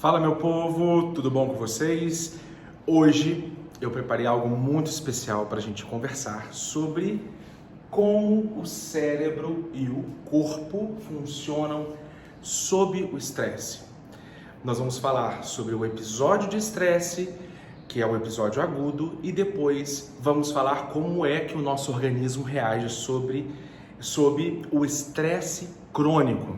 Fala, meu povo, tudo bom com vocês? Hoje eu preparei algo muito especial para a gente conversar sobre como o cérebro e o corpo funcionam sob o estresse. Nós vamos falar sobre o episódio de estresse, que é o episódio agudo, e depois vamos falar como é que o nosso organismo reage sob o estresse crônico.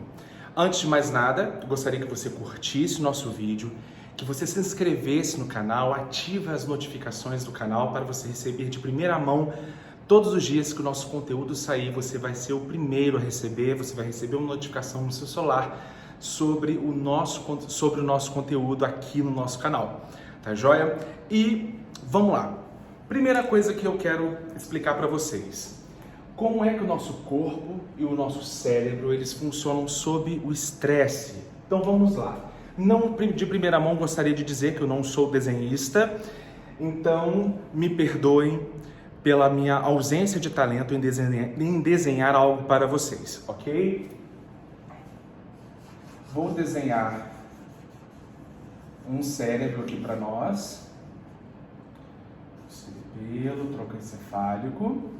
Antes de mais nada, gostaria que você curtisse o nosso vídeo, que você se inscrevesse no canal, ative as notificações do canal para você receber de primeira mão todos os dias que o nosso conteúdo sair. Você vai ser o primeiro a receber, você vai receber uma notificação no seu celular sobre o nosso conteúdo aqui no nosso canal, tá joia? E vamos lá. Primeira coisa que eu quero explicar para vocês. Como é que o nosso corpo e o nosso cérebro, eles funcionam sob o estresse? Então vamos lá. Não de primeira mão gostaria de dizer que eu não sou desenhista, então me perdoem pela minha ausência de talento em desenhar algo para vocês, ok? Vou desenhar um cérebro aqui para nós. Cerebelo, tronco encefálico.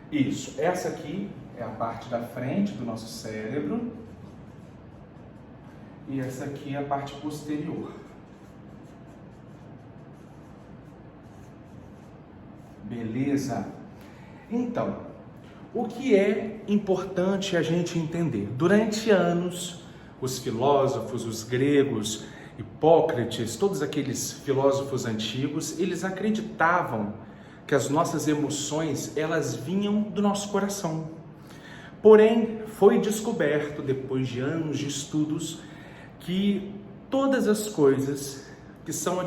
Isso, essa aqui é a parte da frente do nosso cérebro e essa aqui é a parte posterior. Beleza? Então, o que é importante a gente entender? Durante anos, os filósofos, os gregos, Hipócrates, todos aqueles filósofos antigos, eles acreditavam que as nossas emoções, elas vinham do nosso coração. Porém, foi descoberto, depois de anos de estudos, que todas as coisas que são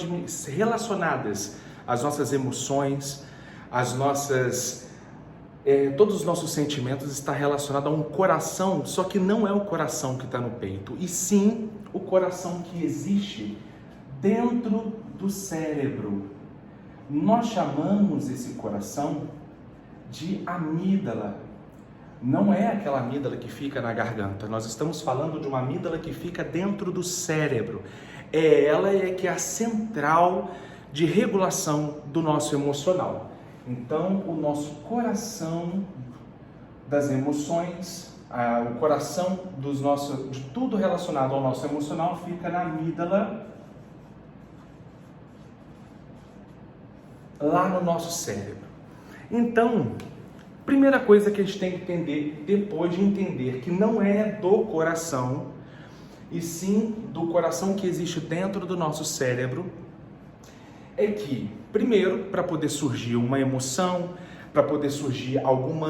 relacionadas às nossas emoções, todos os nossos sentimentos está relacionado a um coração, só que não é o coração que está no peito, e sim o coração que existe dentro do cérebro. Nós chamamos esse coração de amígdala. Não é aquela amígdala que fica na garganta. Nós estamos falando de uma amígdala que fica dentro do cérebro. Ela que é a central de regulação do nosso emocional. Então, o nosso coração das emoções, o coração de tudo relacionado ao nosso emocional fica na amígdala, lá no nosso cérebro. Então, primeira coisa que a gente tem que entender, depois de entender que não é do coração, e sim do coração que existe dentro do nosso cérebro, é que, primeiro, para poder surgir uma emoção, para poder surgir algum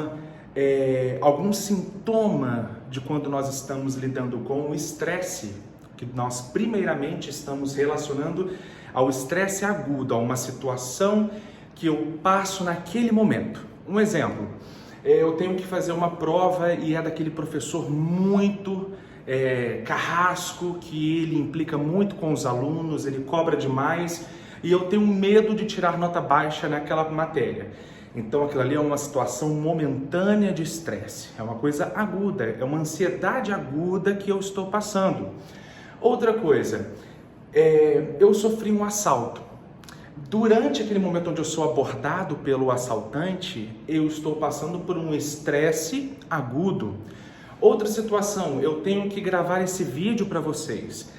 sintoma de quando nós estamos lidando com o estresse, que nós primeiramente estamos relacionando ao estresse agudo, a uma situação que eu passo naquele momento. Um exemplo, eu tenho que fazer uma prova e é daquele professor muito carrasco, que ele implica muito com os alunos, ele cobra demais e eu tenho medo de tirar nota baixa naquela matéria. Então aquilo ali é uma situação momentânea de estresse, é uma coisa aguda, é uma ansiedade aguda que eu estou passando. Outra coisa, eu sofri um assalto. Durante aquele momento onde eu sou abordado pelo assaltante, eu estou passando por um estresse agudo. Outra situação, eu tenho que gravar esse vídeo para vocês.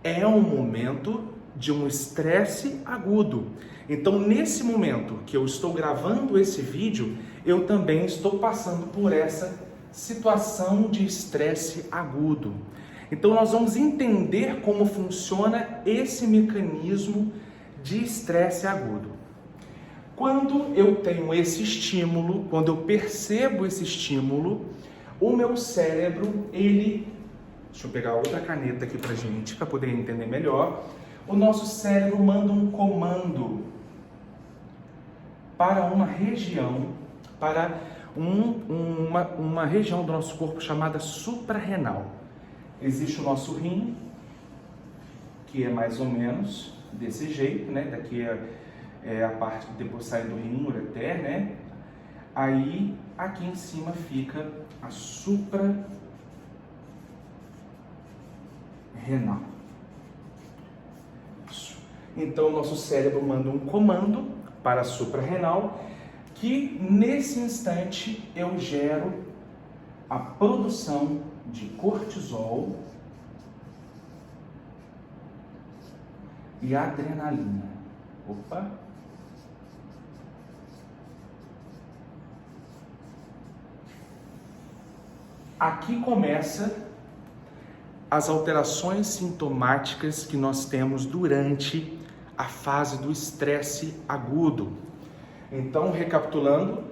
É um momento de um estresse agudo. Então, nesse momento que eu estou gravando esse vídeo, eu também estou passando por essa situação de estresse agudo. Então, nós vamos entender como funciona esse mecanismo de estresse agudo. Quando eu tenho esse estímulo, quando eu percebo esse estímulo, o meu cérebro, deixa eu pegar outra caneta aqui pra gente, para poder entender melhor. O nosso cérebro manda um comando para uma região, uma região do nosso corpo chamada suprarrenal. Existe o nosso rim, que é mais ou menos desse jeito, né? Daqui é a parte que depois sai do rim, ureter, né? Aí, aqui em cima fica a suprarrenal. Então, o nosso cérebro manda um comando para a suprarrenal, que nesse instante eu gero a produção de cortisol e adrenalina. Opa! Aqui começa as alterações sintomáticas que nós temos durante a fase do estresse agudo. Então, recapitulando,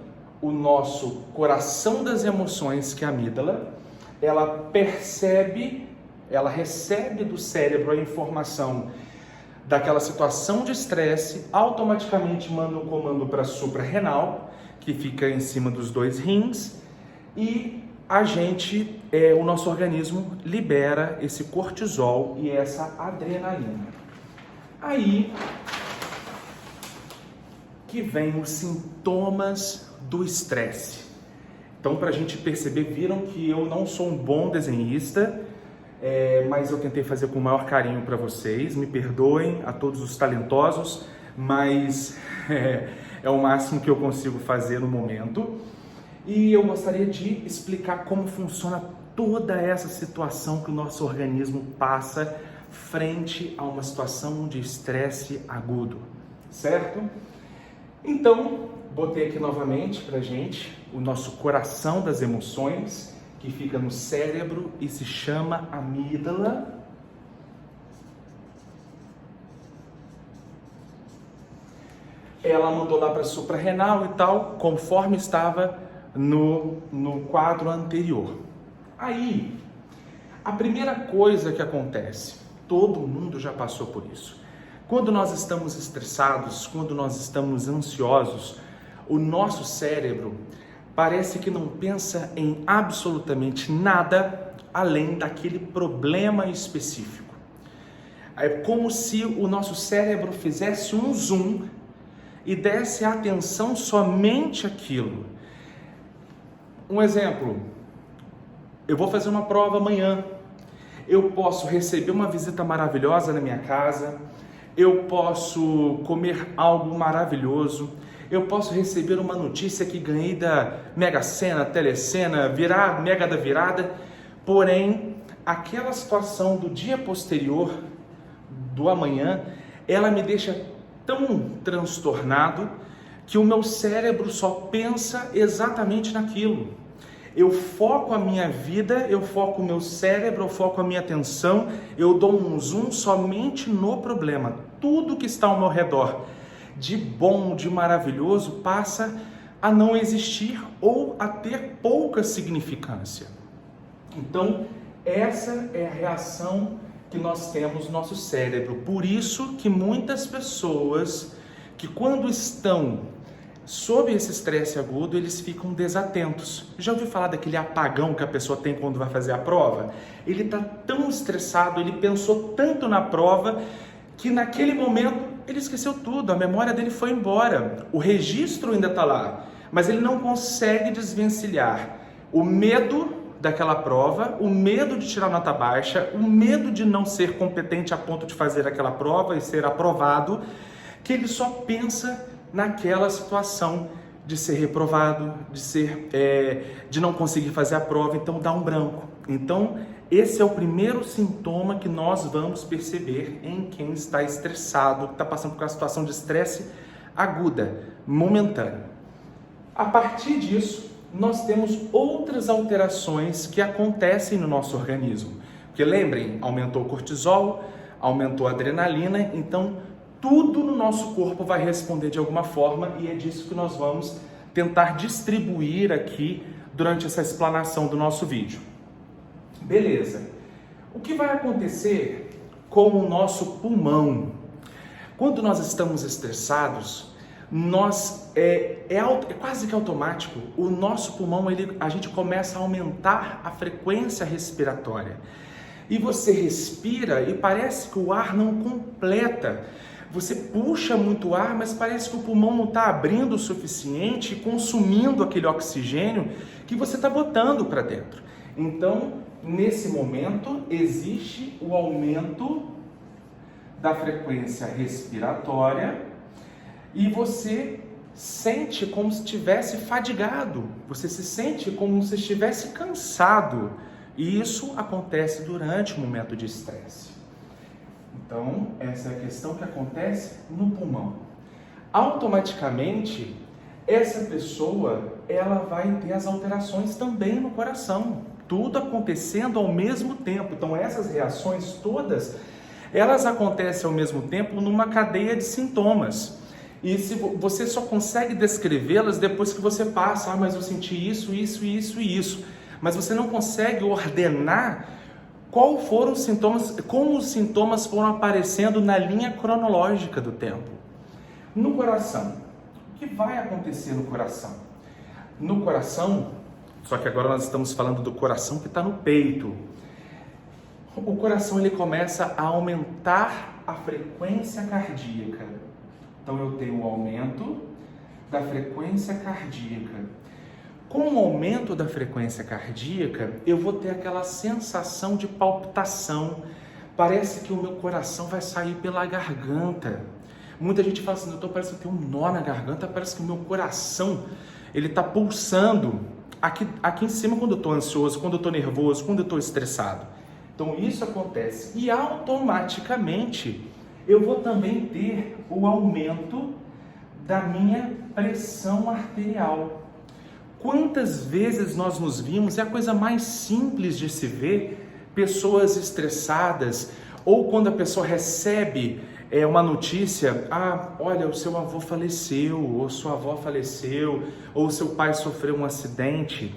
o nosso coração das emoções, que é a amígdala, ela recebe do cérebro a informação daquela situação de estresse, automaticamente manda um comando para a suprarrenal, que fica em cima dos dois rins, e o nosso organismo libera esse cortisol e essa adrenalina. Aí que vem os sintomas do estresse. Então, para a gente perceber, viram que eu não sou um bom desenhista, mas eu tentei fazer com o maior carinho para vocês. Me perdoem a todos os talentosos, mas é o máximo que eu consigo fazer no momento. E eu gostaria de explicar como funciona toda essa situação que o nosso organismo passa frente a uma situação de estresse agudo, certo? Então, botei aqui novamente pra gente o nosso coração das emoções, que fica no cérebro e se chama amígdala. Ela mandou lá para suprarrenal e tal, conforme estava no quadro anterior. Aí, a primeira coisa que acontece, todo mundo já passou por isso. Quando nós estamos estressados, quando nós estamos ansiosos, o nosso cérebro parece que não pensa em absolutamente nada além daquele problema específico. É como se o nosso cérebro fizesse um zoom e desse atenção somente àquilo. Um exemplo, eu vou fazer uma prova amanhã, eu posso receber uma visita maravilhosa na minha casa, eu posso comer algo maravilhoso, eu posso receber uma notícia que ganhei da Mega Sena, Telecena, virar Mega da Virada, porém, aquela situação do dia posterior, do amanhã, ela me deixa tão transtornado que o meu cérebro só pensa exatamente naquilo. Eu foco a minha vida, eu foco o meu cérebro, eu foco a minha atenção, eu dou um zoom somente no problema. Tudo que está ao meu redor, de bom, de maravilhoso, passa a não existir ou a ter pouca significância. Então, essa é a reação que nós temos no nosso cérebro. Por isso que muitas pessoas que quando estão sob esse estresse agudo, eles ficam desatentos. Já ouviu falar daquele apagão que a pessoa tem quando vai fazer a prova? Ele está tão estressado, ele pensou tanto na prova, que naquele momento ele esqueceu tudo, a memória dele foi embora. O registro ainda está lá, mas ele não consegue desvencilhar o medo daquela prova, o medo de tirar nota baixa, o medo de não ser competente a ponto de fazer aquela prova e ser aprovado, que ele só pensa naquela situação de ser reprovado, de não conseguir fazer a prova, então dá um branco. Então, esse é o primeiro sintoma que nós vamos perceber em quem está estressado, que está passando por uma situação de estresse aguda, momentânea. A partir disso, nós temos outras alterações que acontecem no nosso organismo. Porque lembrem, aumentou o cortisol, aumentou a adrenalina, então tudo no nosso corpo vai responder de alguma forma e é disso que nós vamos tentar distribuir aqui durante essa explanação do nosso vídeo. Beleza. O que vai acontecer com o nosso pulmão? Quando nós estamos estressados, é quase que automático, o nosso pulmão, a gente começa a aumentar a frequência respiratória. E você respira e parece que o ar não completa. Você puxa muito ar, mas parece que o pulmão não está abrindo o suficiente e consumindo aquele oxigênio que você está botando para dentro. Então, nesse momento, existe o aumento da frequência respiratória e você sente como se estivesse fadigado, você se sente como se estivesse cansado, e isso acontece durante o momento de estresse. Então, essa é a questão que acontece no pulmão. Automaticamente, essa pessoa, ela vai ter as alterações também no coração, tudo acontecendo ao mesmo tempo. Então, essas reações todas, elas acontecem ao mesmo tempo numa cadeia de sintomas. E se você só consegue descrevê-las depois que você passa, mas eu senti isso, isso, isso e isso. Mas você não consegue ordenar qual foram os sintomas, como os sintomas foram aparecendo na linha cronológica do tempo. No coração, o que vai acontecer no coração? No coração, só que agora nós estamos falando do coração que está no peito. O coração ele começa a aumentar a frequência cardíaca. Então eu tenho o aumento da frequência cardíaca. Com o aumento da frequência cardíaca, eu vou ter aquela sensação de palpitação. Parece que o meu coração vai sair pela garganta. Muita gente fala assim, doutor, parece que eu tenho um nó na garganta, parece que o meu coração ele está pulsando. Aqui em cima quando eu estou ansioso, quando eu estou nervoso, quando eu estou estressado. Então isso acontece e automaticamente eu vou também ter o aumento da minha pressão arterial. Quantas vezes nós nos vimos, é a coisa mais simples de se ver, pessoas estressadas, ou quando a pessoa recebe uma notícia, olha, o seu avô faleceu, ou sua avó faleceu, ou seu pai sofreu um acidente,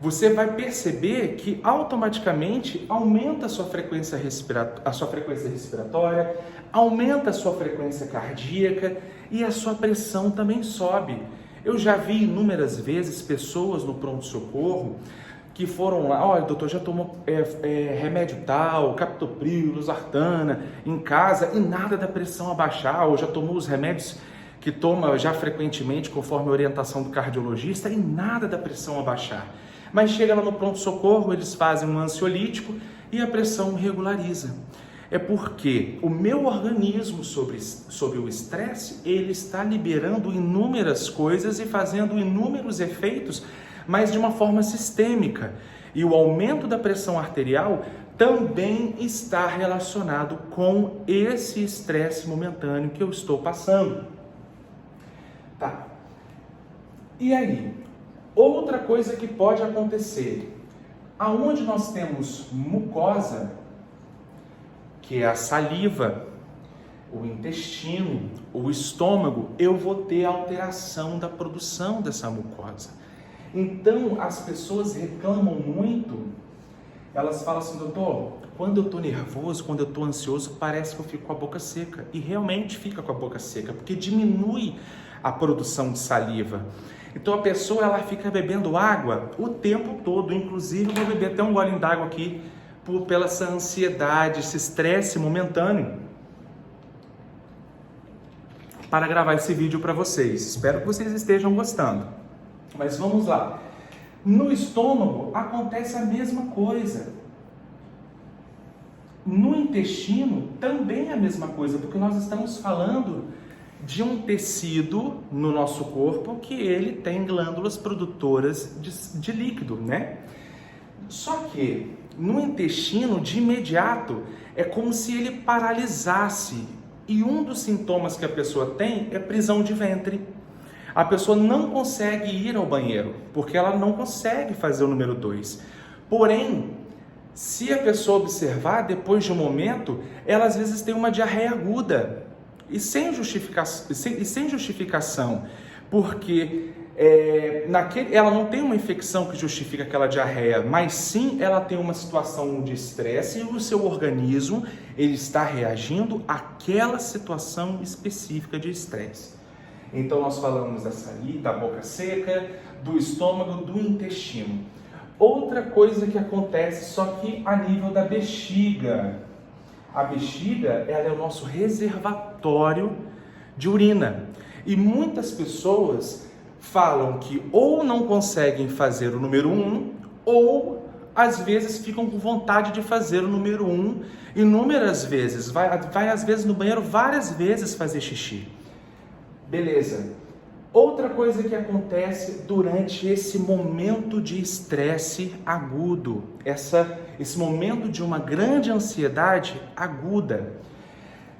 você vai perceber que automaticamente aumenta a sua frequência respiratória, aumenta a sua frequência cardíaca e a sua pressão também sobe. Eu já vi inúmeras vezes pessoas no pronto-socorro que foram lá, olha, doutor, já tomou remédio tal, captopril, losartana em casa e nada da pressão abaixar, ou já tomou os remédios que toma já frequentemente conforme a orientação do cardiologista e nada da pressão abaixar. Mas chega lá no pronto-socorro, eles fazem um ansiolítico e a pressão regulariza. É porque o meu organismo sobre o estresse, ele está liberando inúmeras coisas e fazendo inúmeros efeitos, mas de uma forma sistêmica. E o aumento da pressão arterial também está relacionado com esse estresse momentâneo que eu estou passando. Tá. E aí? Outra coisa que pode acontecer, aonde nós temos mucosa, que é a saliva, o intestino, o estômago, eu vou ter alteração da produção dessa mucosa. Então, as pessoas reclamam muito, elas falam assim, doutor, quando eu estou nervoso, quando eu estou ansioso, parece que eu fico com a boca seca. E realmente fica com a boca seca, porque diminui a produção de saliva. Então, a pessoa ela fica bebendo água o tempo todo, inclusive eu vou beber até um golinho d'água aqui, pela essa ansiedade, esse estresse momentâneo, para gravar esse vídeo para vocês. Espero que vocês estejam gostando. Mas vamos lá. No estômago acontece a mesma coisa. No intestino também é a mesma coisa, porque nós estamos falando de um tecido no nosso corpo que ele tem glândulas produtoras de líquido, né? Só que no intestino, de imediato, é como se ele paralisasse. E um dos sintomas que a pessoa tem é prisão de ventre. A pessoa não consegue ir ao banheiro, porque ela não consegue fazer o número 2. Porém, se a pessoa observar, depois de um momento, ela às vezes tem uma diarreia aguda. E sem justificação, porque ela não tem uma infecção que justifica aquela diarreia, mas sim ela tem uma situação de estresse e o seu organismo ele está reagindo àquela situação específica de estresse. Então nós falamos da saliva, da boca seca, do estômago, do intestino. Outra coisa que acontece, só que a nível da bexiga. A bexiga ela é o nosso reservatório de urina. E muitas pessoas falam que ou não conseguem fazer o número 1 ou às vezes ficam com vontade de fazer o número 1 inúmeras vezes, vai às vezes no banheiro várias vezes fazer xixi. Beleza. Outra coisa que acontece durante esse momento de estresse agudo, esse momento de uma grande ansiedade aguda,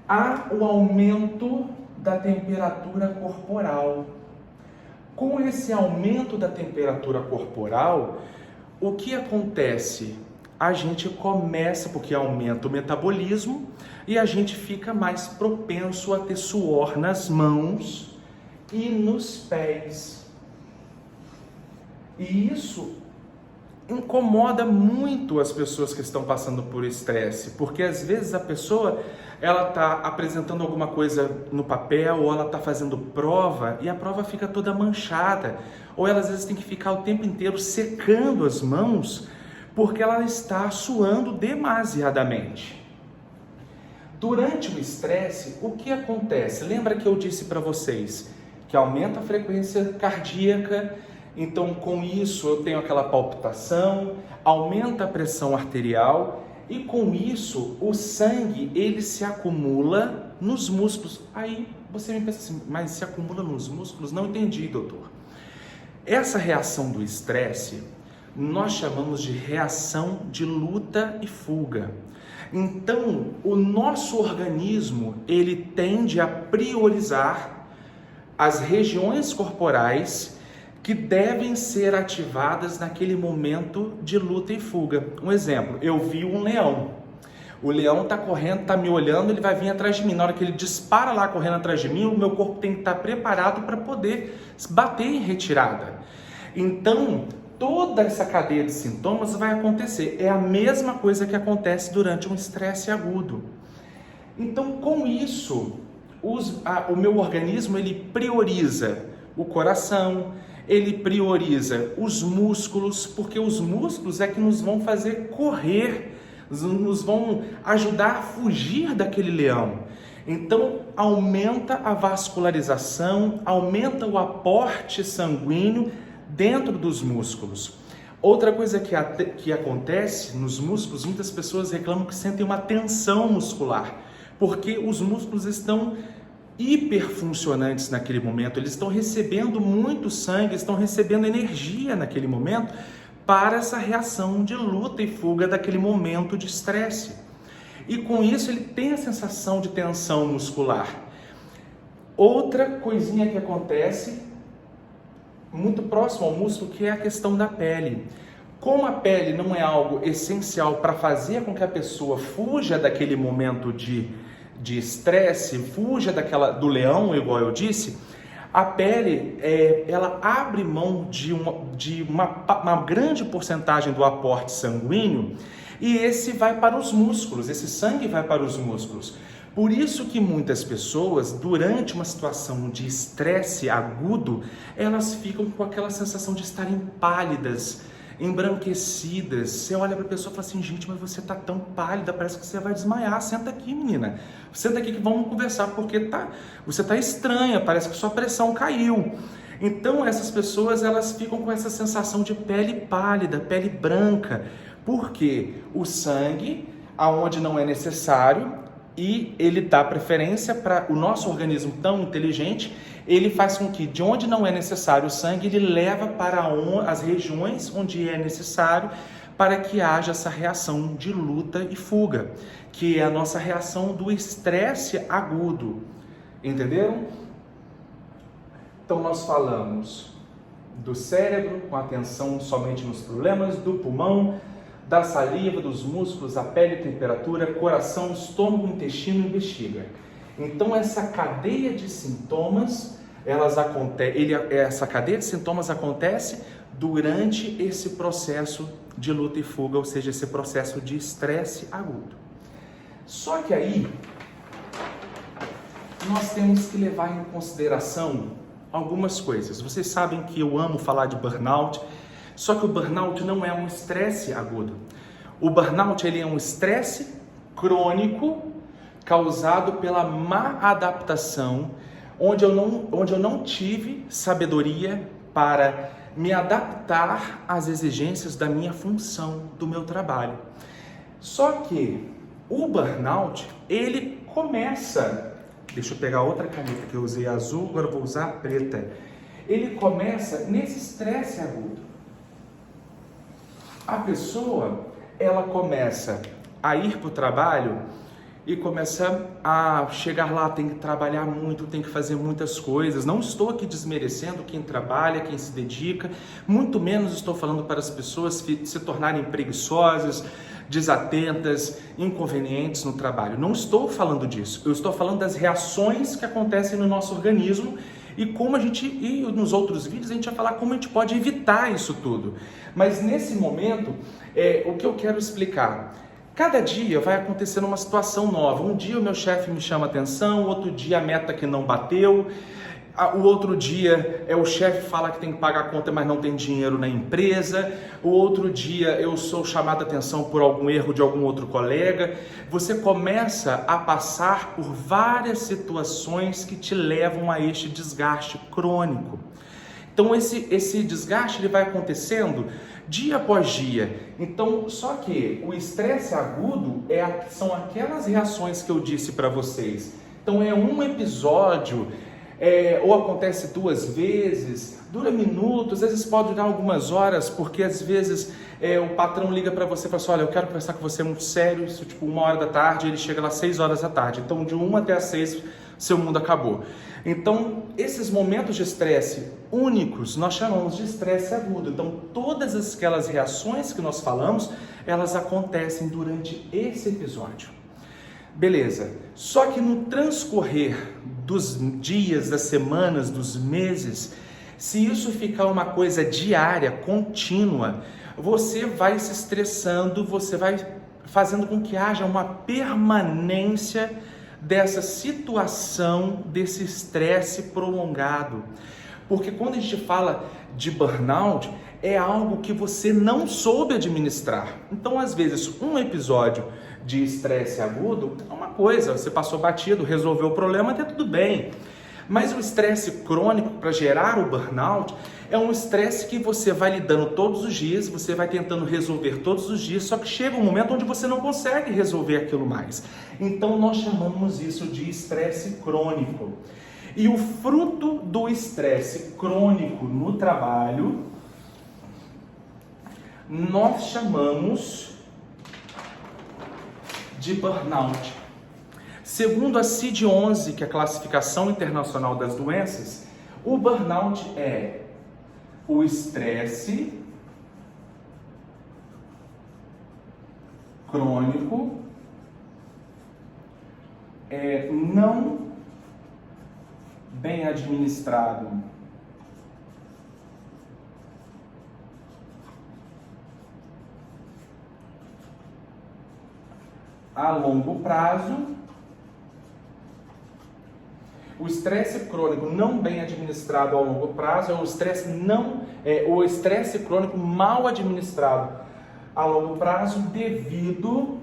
há o aumento da temperatura corporal. Com esse aumento da temperatura corporal, o que acontece? A gente começa, porque aumenta o metabolismo, e a gente fica mais propenso a ter suor nas mãos e nos pés. E isso incomoda muito as pessoas que estão passando por estresse, porque às vezes a pessoa ela está apresentando alguma coisa no papel, ou ela está fazendo prova e a prova fica toda manchada, ou ela às vezes tem que ficar o tempo inteiro secando as mãos porque ela está suando demasiadamente. Durante o estresse, o que acontece? Lembra que eu disse para vocês que aumenta a frequência cardíaca, então com isso eu tenho aquela palpitação, aumenta a pressão arterial e com isso o sangue ele se acumula nos músculos. Aí você me pensa assim, mas se acumula nos músculos? Não entendi, doutor. Essa reação do estresse nós chamamos de reação de luta e fuga. Então o nosso organismo ele tende a priorizar as regiões corporais que devem ser ativadas naquele momento de luta e fuga. Um exemplo, eu vi um leão. O leão está correndo, está me olhando, ele vai vir atrás de mim. Na hora que ele dispara lá correndo atrás de mim, o meu corpo tem que estar preparado para poder bater em retirada. Então, toda essa cadeia de sintomas vai acontecer. É a mesma coisa que acontece durante um estresse agudo. Então, com isso, o meu organismo ele prioriza o coração, ele prioriza os músculos, porque os músculos é que nos vão fazer correr, nos vão ajudar a fugir daquele leão. Então aumenta a vascularização, aumenta o aporte sanguíneo dentro dos músculos. Outra coisa que acontece nos músculos, muitas pessoas reclamam que sentem uma tensão muscular, porque os músculos estão hiperfuncionantes naquele momento, eles estão recebendo muito sangue, estão recebendo energia naquele momento para essa reação de luta e fuga daquele momento de estresse. E com isso ele tem a sensação de tensão muscular. Outra coisinha que acontece muito próximo ao músculo, que é a questão da pele. Como a pele não é algo essencial para fazer com que a pessoa fuja daquele momento de estresse, fuja do leão, igual eu disse, a pele ela abre mão de uma grande porcentagem do aporte sanguíneo e esse vai para os músculos, esse sangue vai para os músculos. Por isso que muitas pessoas, durante uma situação de estresse agudo, elas ficam com aquela sensação de estarem pálidas, embranquecidas. Você olha para a pessoa e fala assim, gente, mas você está tão pálida, parece que você vai desmaiar. Senta aqui, menina. Senta aqui que vamos conversar, porque você está estranha, parece que sua pressão caiu. Então essas pessoas elas ficam com essa sensação de pele pálida, pele branca, porque o sangue, aonde não é necessário, e ele dá preferência para o nosso organismo tão inteligente, ele faz com que de onde não é necessário o sangue, ele leva para as regiões onde é necessário para que haja essa reação de luta e fuga, que é a nossa reação do estresse agudo. Entenderam? Então nós falamos do cérebro, com atenção somente nos problemas, do pulmão, da saliva, dos músculos, a pele, temperatura, coração, estômago, intestino e bexiga. Então essa cadeia de sintomas, essa cadeia de sintomas acontece durante esse processo de luta e fuga, ou seja, esse processo de estresse agudo. Só que aí nós temos que levar em consideração algumas coisas. Vocês sabem que eu amo falar de burnout, só que o burnout não é um estresse agudo. O burnout ele é um estresse crônico causado pela má adaptação, onde eu não tive sabedoria para me adaptar às exigências da minha função, do meu trabalho. Só que o burnout, ele começa, deixa eu pegar outra caneta que eu usei azul, agora eu vou usar a preta. Ele começa nesse estresse agudo. A pessoa, ela começa a ir para o trabalho e começa a chegar lá, tem que trabalhar muito, tem que fazer muitas coisas. Não estou aqui desmerecendo quem trabalha, quem se dedica, muito menos estou falando para as pessoas se tornarem preguiçosas, desatentas, inconvenientes no trabalho. Não estou falando disso, eu estou falando das reações que acontecem no nosso organismo e como e nos outros vídeos a gente vai falar como a gente pode evitar isso tudo. Mas nesse momento, o que eu quero explicar, cada dia vai acontecendo uma situação nova. Um dia o meu chefe me chama atenção, outro dia a meta que não bateu, o outro dia o chefe fala que tem que pagar a conta, mas não tem dinheiro na empresa, o outro dia eu sou chamado a atenção por algum erro de algum outro colega. Você começa a passar por várias situações que te levam a este desgaste crônico. Então esse desgaste ele vai acontecendo dia após dia. Então, só que o estresse agudo são aquelas reações que eu disse para vocês. Então é um episódio, ou acontece 2 vezes, dura minutos, às vezes pode durar algumas horas, porque às vezes o patrão liga para você e fala assim, olha, eu quero conversar com você muito sério, isso tipo 1h da tarde, ele chega lá às 6 horas da tarde. Então de 1 até às 6, seu mundo acabou. Então, esses momentos de estresse únicos, nós chamamos de estresse agudo. Então, todas aquelas reações que nós falamos, elas acontecem durante esse episódio. Beleza, só que no transcorrer dos dias, das semanas, dos meses, se isso ficar uma coisa diária, contínua, você vai se estressando, você vai fazendo com que haja uma permanência dessa situação, desse estresse prolongado. Porque quando a gente fala de burnout, é algo que você não soube administrar. Então, às vezes, um episódio de estresse agudo é uma coisa, você passou batido, resolveu o problema, até tudo bem. Mas o estresse crônico, para gerar o burnout, é um estresse que você vai lidando todos os dias, você vai tentando resolver todos os dias, só que chega um momento onde você não consegue resolver aquilo mais. Então nós chamamos isso de estresse crônico. E o fruto do estresse crônico no trabalho, nós chamamos de burnout. Segundo a CID-11, que é a Classificação Internacional das Doenças, o burnout é o estresse crônico não bem administrado a longo prazo. O estresse crônico não bem administrado a longo prazo é o estresse crônico mal administrado a longo prazo devido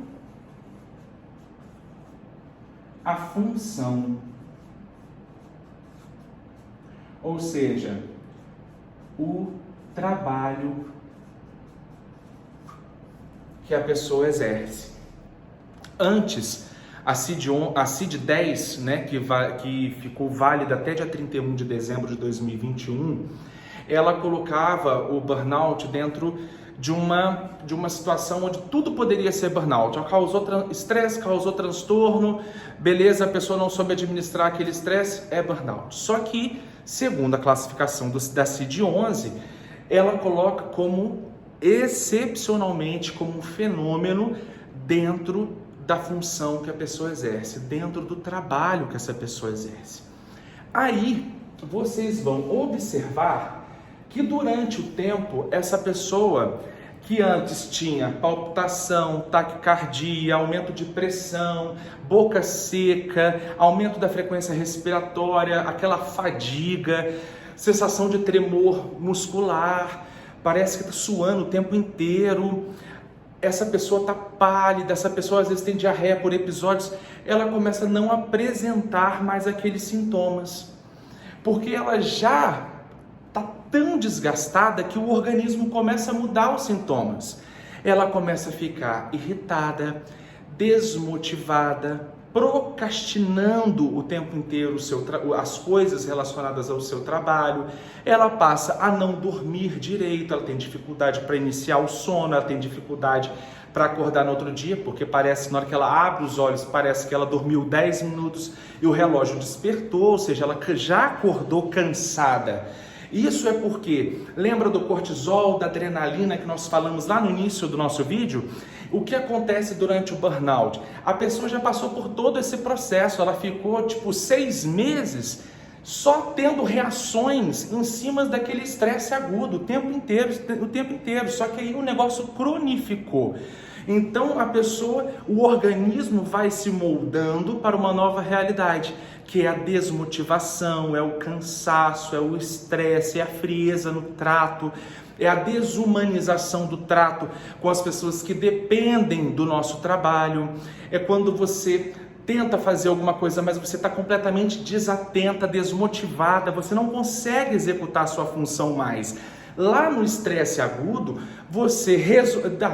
à função. Ou seja, o trabalho que a pessoa exerce. Antes, a CID-10, né, que ficou válida até dia 31 de dezembro de 2021, ela colocava o burnout dentro de uma situação onde tudo poderia ser burnout. Ela causou estresse, causou transtorno, beleza, a pessoa não soube administrar aquele estresse, é burnout. Só que, segundo a classificação da CID-11, ela coloca como excepcionalmente como um fenômeno dentro da função que a pessoa exerce, dentro do trabalho que essa pessoa exerce. Aí, vocês vão observar que durante o tempo, essa pessoa que antes tinha palpitação, taquicardia, aumento de pressão, boca seca, aumento da frequência respiratória, aquela fadiga, sensação de tremor muscular, parece que está suando o tempo inteiro, essa pessoa está pálida, essa pessoa às vezes tem diarreia por episódios, ela começa a não apresentar mais aqueles sintomas, porque ela já está tão desgastada que o organismo começa a mudar os sintomas. Ela começa a ficar irritada, desmotivada, procrastinando o tempo inteiro as coisas relacionadas ao seu trabalho. Ela passa a não dormir direito, ela tem dificuldade para iniciar o sono, ela tem dificuldade para acordar no outro dia, porque parece que na hora que ela abre os olhos, parece que ela dormiu 10 minutos e o relógio despertou, ou seja, ela já acordou cansada. Isso é porque, lembra do cortisol, da adrenalina que nós falamos lá no início do nosso vídeo? O que acontece durante o burnout? A pessoa já passou por todo esse processo, ela ficou 6 meses só tendo reações em cima daquele estresse agudo o tempo inteiro, só que aí o negócio cronificou. Então a pessoa, o organismo vai se moldando para uma nova realidade, que é a desmotivação, é o cansaço, é o estresse, é a frieza no trato, é a desumanização do trato com as pessoas que dependem do nosso trabalho, é quando você tenta fazer alguma coisa, mas você está completamente desatenta, desmotivada, você não consegue executar a sua função mais. Lá no estresse agudo, você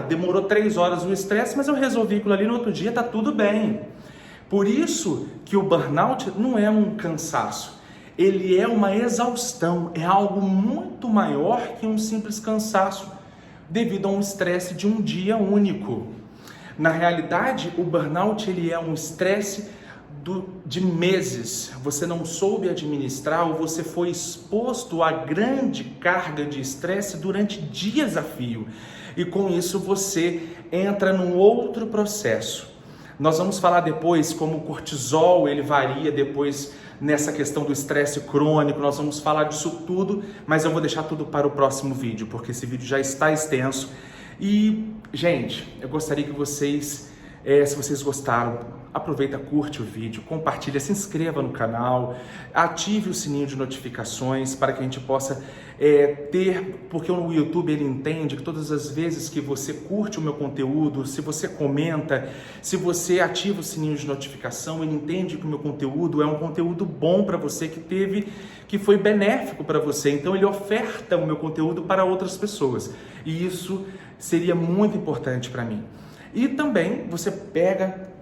demorou 3 horas no estresse, mas eu resolvi aquilo ali no outro dia, está tudo bem. Por isso que o burnout não é um cansaço, ele é uma exaustão, é algo muito maior que um simples cansaço, devido a um estresse de um dia único. Na realidade, o burnout ele é um estresse de meses. Você não soube administrar ou você foi exposto a grande carga de estresse durante dias a fio. E com isso você entra num outro processo. Nós vamos falar depois como o cortisol ele varia depois nessa questão do estresse crônico. Nós vamos falar disso tudo, mas eu vou deixar tudo para o próximo vídeo, porque esse vídeo já está extenso. E, gente, eu gostaria que vocês, se vocês gostaram, aproveita, curte o vídeo, compartilha, se inscreva no canal, ative o sininho de notificações para que a gente possa porque o YouTube ele entende que todas as vezes que você curte o meu conteúdo, se você comenta, se você ativa o sininho de notificação, ele entende que o meu conteúdo é um conteúdo bom para você, que foi benéfico para você, então ele oferta o meu conteúdo para outras pessoas, e isso seria muito importante para mim. E também você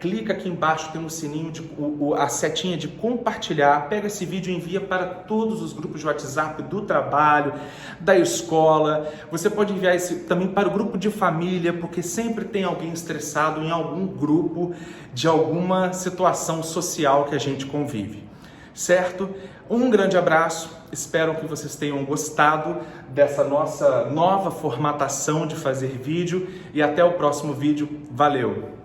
clica aqui embaixo, tem um sininho, a setinha de compartilhar, pega esse vídeo e envia para todos os grupos de WhatsApp do trabalho, da escola. Você pode enviar esse também para o grupo de família, porque sempre tem alguém estressado em algum grupo de alguma situação social que a gente convive. Certo? Um grande abraço, espero que vocês tenham gostado dessa nossa nova formatação de fazer vídeo e até o próximo vídeo. Valeu!